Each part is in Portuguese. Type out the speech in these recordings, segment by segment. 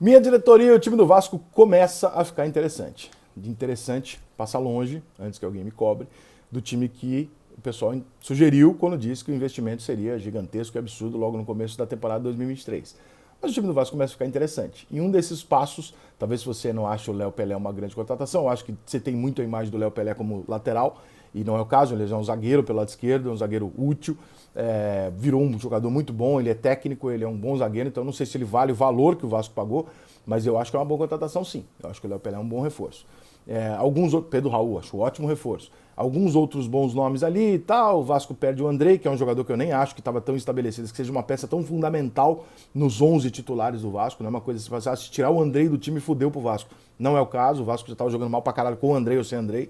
Minha diretoria, o time do Vasco começa a ficar interessante. De interessante, passa longe, antes que alguém me cobre, do time que o pessoal sugeriu quando disse que o investimento seria gigantesco e absurdo logo no começo da temporada 2023. Mas o time do Vasco começa a ficar interessante. E um desses passos, talvez se você não ache o Léo Pelé uma grande contratação, eu acho que você tem muito a imagem do Léo Pelé como lateral, e não é o caso, ele é um zagueiro pelo lado esquerdo, é um zagueiro útil, virou um jogador muito bom, ele é técnico, ele é um bom zagueiro, então não sei se ele vale o valor que o Vasco pagou, mas eu acho que é uma boa contratação sim. Eu acho que o Léo Pelé é um bom reforço. Alguns outros, Pedro Raul, acho um ótimo reforço. Alguns outros bons nomes ali e tal. O Vasco perde o Andrei, que é um jogador que eu nem acho que estava tão estabelecido, que seja uma peça tão fundamental nos 11 titulares do Vasco. Não é uma coisa que você fala, se tirar o Andrei do time, fudeu pro Vasco. Não é o caso, o Vasco já estava jogando mal pra caralho com o Andrei ou sem Andrei.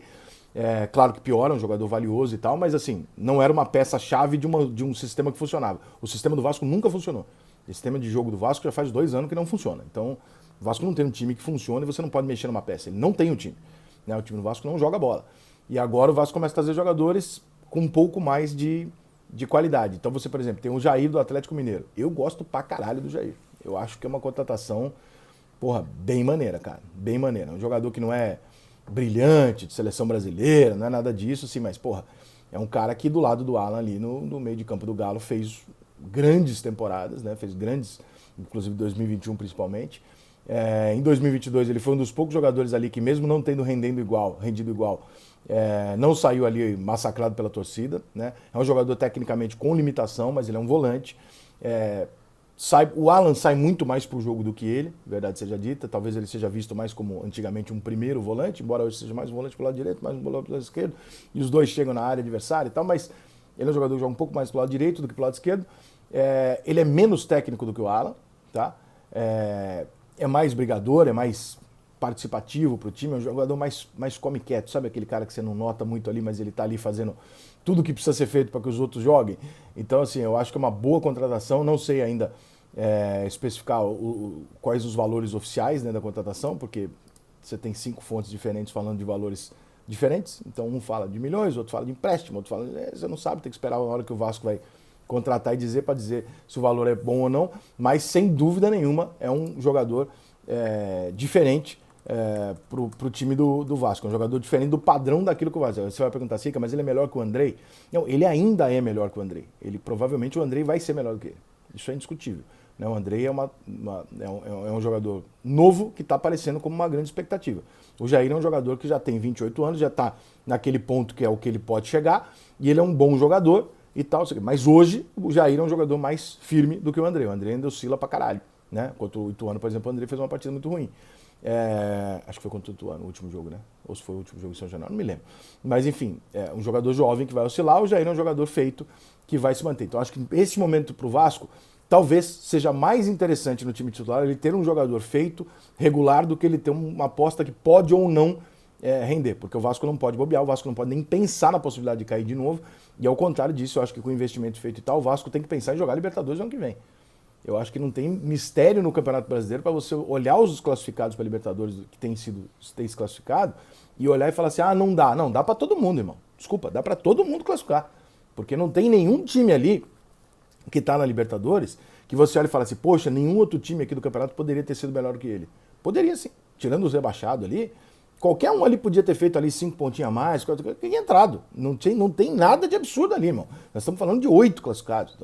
Claro que piora, é um jogador valioso e tal, mas assim, não era uma peça-chave de um sistema que funcionava. O sistema do Vasco nunca funcionou. O sistema de jogo do Vasco já faz 2 anos que não funciona. Então, o Vasco não tem um time que funciona e você não pode mexer numa peça. Ele não tem um time. Né? O time do Vasco não joga bola. E agora o Vasco começa a trazer jogadores com um pouco mais de qualidade. Então você, por exemplo, tem o Jair do Atlético Mineiro. Eu gosto pra caralho do Jair. Eu acho que é uma contratação, porra, bem maneira, cara. Bem maneira. É um jogador que não é brilhante, de seleção brasileira, não é nada disso, assim, mas, porra, é um cara que do lado do Alan ali no meio de campo do Galo fez grandes temporadas, né? Fez grandes, inclusive 2021 principalmente. Em 2022 ele foi um dos poucos jogadores ali que mesmo não tendo rendido igual, não saiu ali massacrado pela torcida, né? É um jogador tecnicamente com limitação, mas ele é um volante. O Alan sai muito mais pro jogo do que ele, verdade seja dita. Talvez ele seja visto mais como antigamente um primeiro volante, embora hoje seja mais um volante pro lado direito, mais um volante pro lado esquerdo, e os dois chegam na área adversária e tal, mas ele é um jogador que joga um pouco mais pro lado direito do que pro lado esquerdo. Ele é menos técnico do que o Alan, tá? É mais brigador, é mais participativo pro time, é um jogador mais come quieto, sabe aquele cara que você não nota muito ali, mas ele tá ali fazendo tudo o que precisa ser feito para que os outros joguem. Então, assim, eu acho que é uma boa contratação, não sei ainda especificar quais os valores oficiais, né, da contratação, porque você tem 5 fontes diferentes falando de valores diferentes, então um fala de milhões, outro fala de empréstimo, outro fala você não sabe, tem que esperar a hora que o Vasco vai contratar e dizer para dizer se o valor é bom ou não, mas sem dúvida nenhuma é um jogador diferente pro time do Vasco, é um jogador diferente do padrão daquilo que o Vasco. Você vai perguntar assim, mas ele é melhor que o Andrei? Não, ele ainda é melhor que o Andrei. Provavelmente o Andrei vai ser melhor do que ele. Isso é indiscutível. Né? O Andrei é um jogador novo que está aparecendo como uma grande expectativa. O Jair é um jogador que já tem 28 anos, já está naquele ponto que é o que ele pode chegar, e ele é um bom jogador e tal. Mas hoje o Jair é um jogador mais firme do que o Andrei. O Andrei ainda oscila pra caralho. Né? Contra o Ituano, por exemplo, o Andrei fez uma partida muito ruim. Acho que foi contra o Ituano, o último jogo, né? Ou se foi o último jogo em São Januário, não me lembro. Mas enfim, é um jogador jovem que vai oscilar, o Jair é um jogador feito que vai se manter. Então acho que esse momento pro Vasco talvez seja mais interessante no time titular ele ter um jogador feito, regular, do que ele ter uma aposta que pode ou não render. Porque o Vasco não pode bobear, o Vasco não pode nem pensar na possibilidade de cair de novo. E ao contrário disso, eu acho que com o investimento feito e tal, o Vasco tem que pensar em jogar Libertadores no ano que vem. Eu acho que não tem mistério no Campeonato Brasileiro para você olhar os classificados para Libertadores que tem se classificado e olhar e falar assim, não dá. Não, dá para todo mundo, irmão. Desculpa, dá para todo mundo classificar. Porque não tem nenhum time ali que está na Libertadores que você olha e fala assim, poxa, nenhum outro time aqui do campeonato poderia ter sido melhor que ele. Poderia sim. Tirando os rebaixados ali, qualquer um ali podia ter feito ali 5 pontinhos a mais, que entrado. Não tem nada de absurdo ali, irmão. Nós estamos falando de 8 classificados.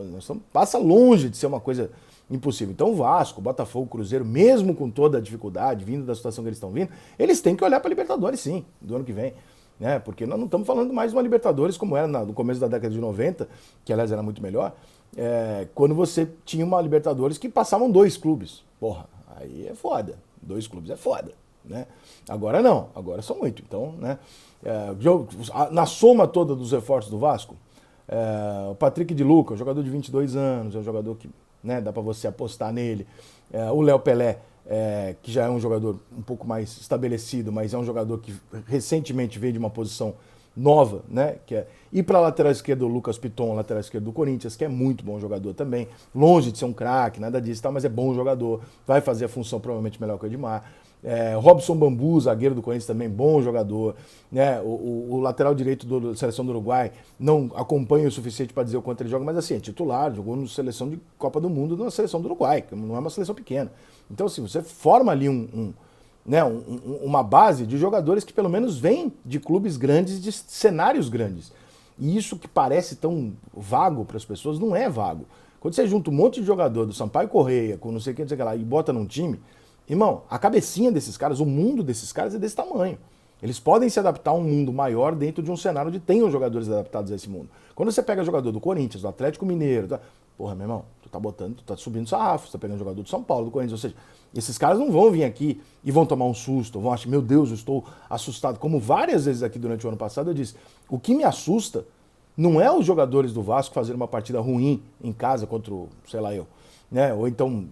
Passa longe de ser uma coisa impossível. Então o Vasco, Botafogo, Cruzeiro, mesmo com toda a dificuldade, vindo da situação que eles estão vindo, eles têm que olhar para a Libertadores sim, do ano que vem. Né? Porque nós não estamos falando mais de uma Libertadores como era no começo da década de 90, que aliás era muito melhor, quando você tinha uma Libertadores que passavam 2 clubes. Porra, aí é foda. 2 clubes é foda. Né? Agora não, agora são 8. Então, né? Na soma toda dos reforços do Vasco, o Patrick de Luca, um jogador de 22 anos, é um jogador que, né, dá para você apostar nele. O Léo Pelé, que já é um jogador um pouco mais estabelecido, mas é um jogador que recentemente veio de uma posição nova, né? E para a lateral esquerda, o Lucas Piton, lateral esquerdo do Corinthians, que é muito bom jogador também, longe de ser um craque, nada disso, mas é bom jogador, vai fazer a função provavelmente melhor que o Edmar. Robson Bambu, zagueiro do Corinthians também, bom jogador. Né? O lateral direito da seleção do Uruguai não acompanha o suficiente para dizer o quanto ele joga, mas assim, é titular, jogou na seleção de Copa do Mundo na seleção do Uruguai, que não é uma seleção pequena. Então, assim, você forma ali uma base de jogadores que pelo menos vêm de clubes grandes, de cenários grandes. E isso que parece tão vago para as pessoas não é vago. Quando você junta um monte de jogador do Sampaio Correia, com não sei o que, lá, e bota num time, irmão, a cabecinha desses caras, o mundo desses caras é desse tamanho. Eles podem se adaptar a um mundo maior dentro de um cenário onde tenham jogadores adaptados a esse mundo. Quando você pega jogador do Corinthians, do Atlético Mineiro, porra, meu irmão, tu tá subindo sarrafo, tu tá pegando jogador do São Paulo, do Corinthians, ou seja, esses caras não vão vir aqui e vão tomar um susto, vão achar, meu Deus, eu estou assustado. Como várias vezes aqui durante o ano passado eu disse, o que me assusta não é os jogadores do Vasco fazerem uma partida ruim em casa contra, sei lá eu, né? Ou então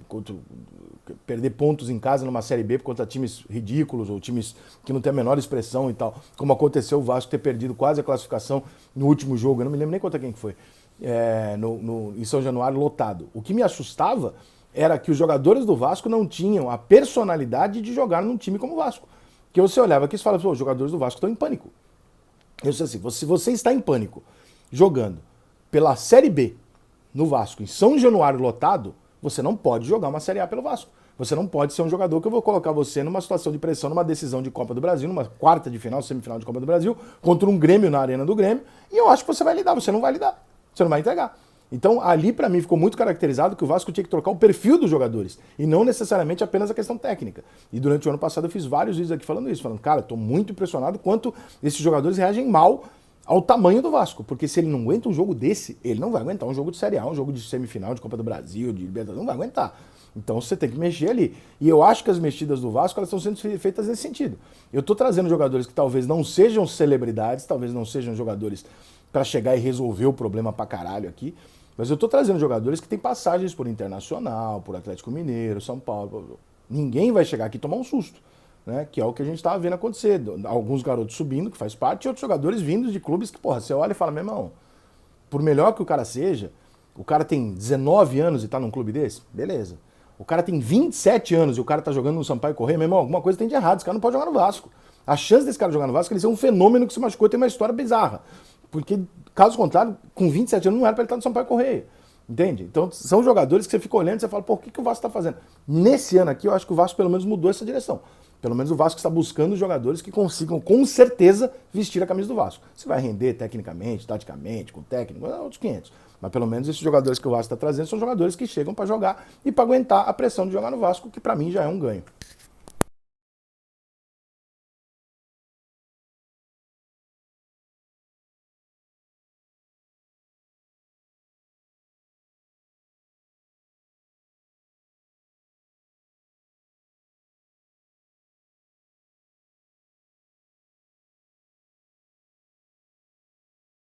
perder pontos em casa numa Série B contra times ridículos ou times que não têm a menor expressão e tal, como aconteceu o Vasco ter perdido quase a classificação no último jogo, eu não me lembro nem contra quem que foi, em São Januário lotado. O que me assustava era que os jogadores do Vasco não tinham a personalidade de jogar num time como o Vasco. Que você olhava aqui e falava, os jogadores do Vasco estão em pânico. Eu disse assim, se você está em pânico jogando pela Série B no Vasco, em São Januário lotado, você não pode jogar uma Série A pelo Vasco. Você não pode ser um jogador que eu vou colocar você numa situação de pressão, numa decisão de Copa do Brasil, numa quarta de final, semifinal de Copa do Brasil, contra um Grêmio na Arena do Grêmio, e eu acho que você vai lidar, você não vai lidar, você não vai entregar. Então, ali, para mim, ficou muito caracterizado que o Vasco tinha que trocar o perfil dos jogadores, e não necessariamente apenas a questão técnica. E durante o ano passado eu fiz vários vídeos aqui falando isso, falando, cara, estou muito impressionado quanto esses jogadores reagem mal ao tamanho do Vasco, porque se ele não aguenta um jogo desse, ele não vai aguentar um jogo de Série A, um jogo de semifinal de Copa do Brasil, de Libertadores, não vai aguentar. Então você tem que mexer ali. E eu acho que as mexidas do Vasco elas estão sendo feitas nesse sentido. Eu estou trazendo jogadores que talvez não sejam celebridades, talvez não sejam jogadores para chegar e resolver o problema pra caralho aqui, mas eu estou trazendo jogadores que têm passagens por Internacional, por Atlético Mineiro, São Paulo. Ninguém vai chegar aqui e tomar um susto. Né, que é o que a gente estava vendo acontecer. Alguns garotos subindo, que faz parte, e outros jogadores vindos de clubes que, porra, você olha e fala, meu irmão, por melhor que o cara seja, o cara tem 19 anos e tá num clube desse, beleza. O cara tem 27 anos e o cara tá jogando no Sampaio Corrêa, meu irmão, alguma coisa tem de errado, esse cara não pode jogar no Vasco. A chance desse cara jogar no Vasco é ele ser um fenômeno que se machucou e tem uma história bizarra. Porque, caso contrário, com 27 anos não era pra ele estar no Sampaio Corrêa. Entende? Então, são jogadores que você fica olhando e você fala, pô, o que o Vasco tá fazendo? Nesse ano aqui, eu acho que o Vasco pelo menos mudou essa direção. Pelo menos o Vasco está buscando jogadores que consigam, com certeza, vestir a camisa do Vasco. Se vai render tecnicamente, taticamente, com técnico, é outros 500. Mas pelo menos esses jogadores que o Vasco está trazendo são jogadores que chegam para jogar e para aguentar a pressão de jogar no Vasco, que para mim já é um ganho.